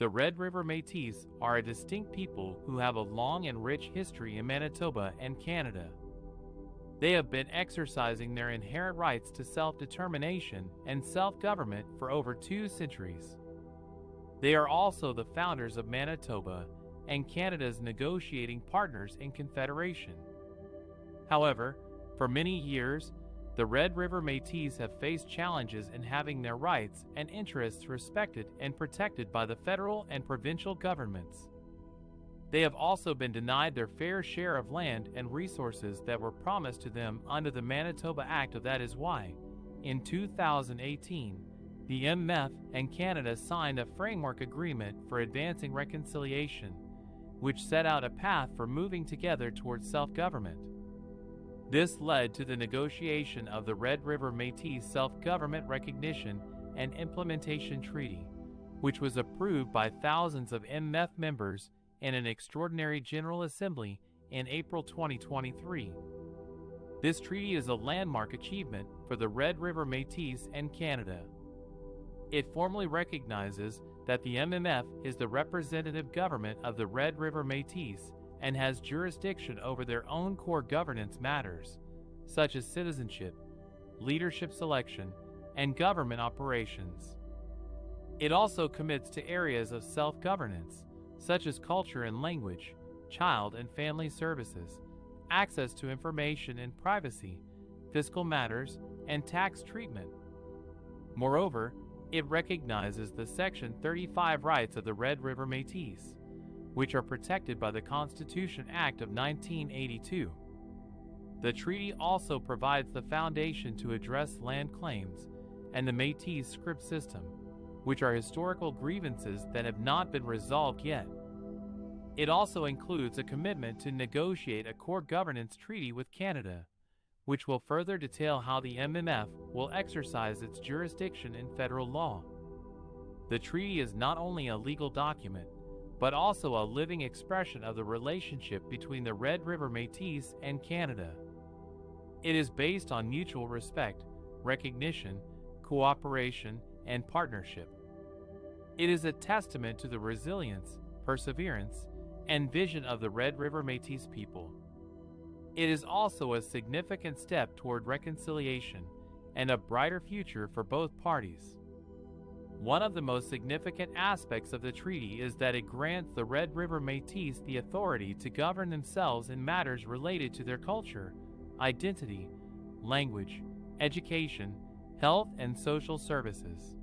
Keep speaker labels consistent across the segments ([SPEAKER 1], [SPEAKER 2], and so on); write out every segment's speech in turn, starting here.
[SPEAKER 1] The Red River Métis are a distinct people who have a long and rich history in Manitoba and Canada. They have been exercising their inherent rights to self-determination and self-government for over 2 centuries. They are also the founders of Manitoba and Canada's negotiating partners in Confederation. However, for many years, the Red River Métis have faced challenges in having their rights and interests respected and protected by the federal and provincial governments. They have also been denied their fair share of land and resources that were promised to them under the Manitoba Act. That is why, in 2018, the MF and Canada signed a framework agreement for advancing reconciliation, which set out a path for moving together towards self-government. This led to the negotiation of the Red River Métis Self-Government Recognition and Implementation Treaty, which was approved by thousands of MF members in an extraordinary General Assembly in April 2023. This treaty is a landmark achievement for the Red River Métis and Canada. It formally recognizes that the MMF is the representative government of the Red River Métis and has jurisdiction over their own core governance matters, such as citizenship, leadership selection, and government operations. It also commits to areas of self-governance, such as culture and language, child and family services, access to information and privacy, fiscal matters, and tax treatment. Moreover, it recognizes the Section 35 rights of the Red River Métis, which are protected by the Constitution Act of 1982. The treaty also provides the foundation to address land claims and the Métis scrip system, which are historical grievances that have not been resolved yet. It also includes a commitment to negotiate a core governance treaty with Canada, which will further detail how the MMF will exercise its jurisdiction in federal law. The treaty is not only a legal document, but also a living expression of the relationship between the Red River Métis and Canada. It is based on mutual respect, recognition, cooperation, and partnership. It is a testament to the resilience, perseverance, and vision of the Red River Métis people. It is also a significant step toward reconciliation and a brighter future for both parties. One of the most significant aspects of the treaty is that it grants the Red River Métis the authority to govern themselves in matters related to their culture, identity, language, education, health, and social services.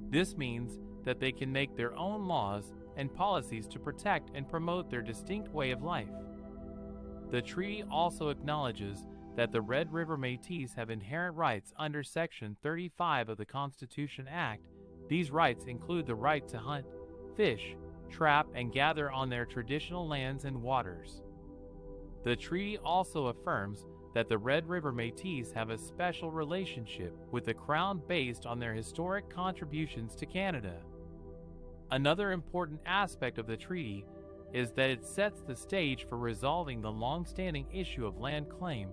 [SPEAKER 1] This means that they can make their own laws and policies to protect and promote their distinct way of life. The treaty also acknowledges that the Red River Métis have inherent rights under Section 35 of the Constitution Act. These rights include the right to hunt, fish, trap, and gather on their traditional lands and waters. The treaty also affirms that the Red River Métis have a special relationship with the Crown based on their historic contributions to Canada. Another important aspect of the treaty is that it sets the stage for resolving the long-standing issue of land claim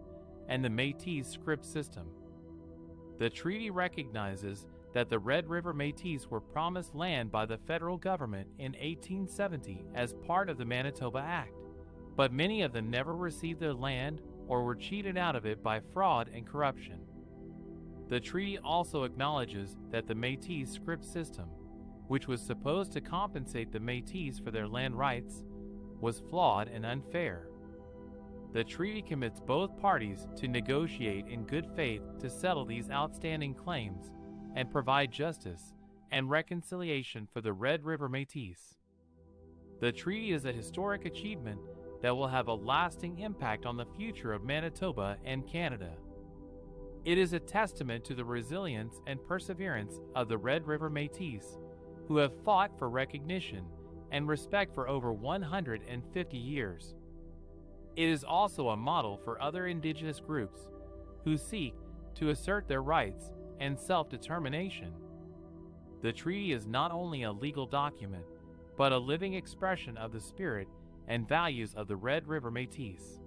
[SPEAKER 1] and the Métis scrip system. The treaty recognizes that the Red River Métis were promised land by the federal government in 1870 as part of the Manitoba Act, but many of them never received their land or were cheated out of it by fraud and corruption. The treaty also acknowledges that the Métis scrip system, which was supposed to compensate the Métis for their land rights, was flawed and unfair. The treaty commits both parties to negotiate in good faith to settle these outstanding claims and provide justice and reconciliation for the Red River Métis. The treaty is a historic achievement that will have a lasting impact on the future of Manitoba and Canada. It is a testament to the resilience and perseverance of the Red River Métis, who have fought for recognition and respect for over 150 years. It is also a model for other Indigenous groups who seek to assert their rights and self-determination. The treaty is not only a legal document, but a living expression of the spirit and values of the Red River Métis.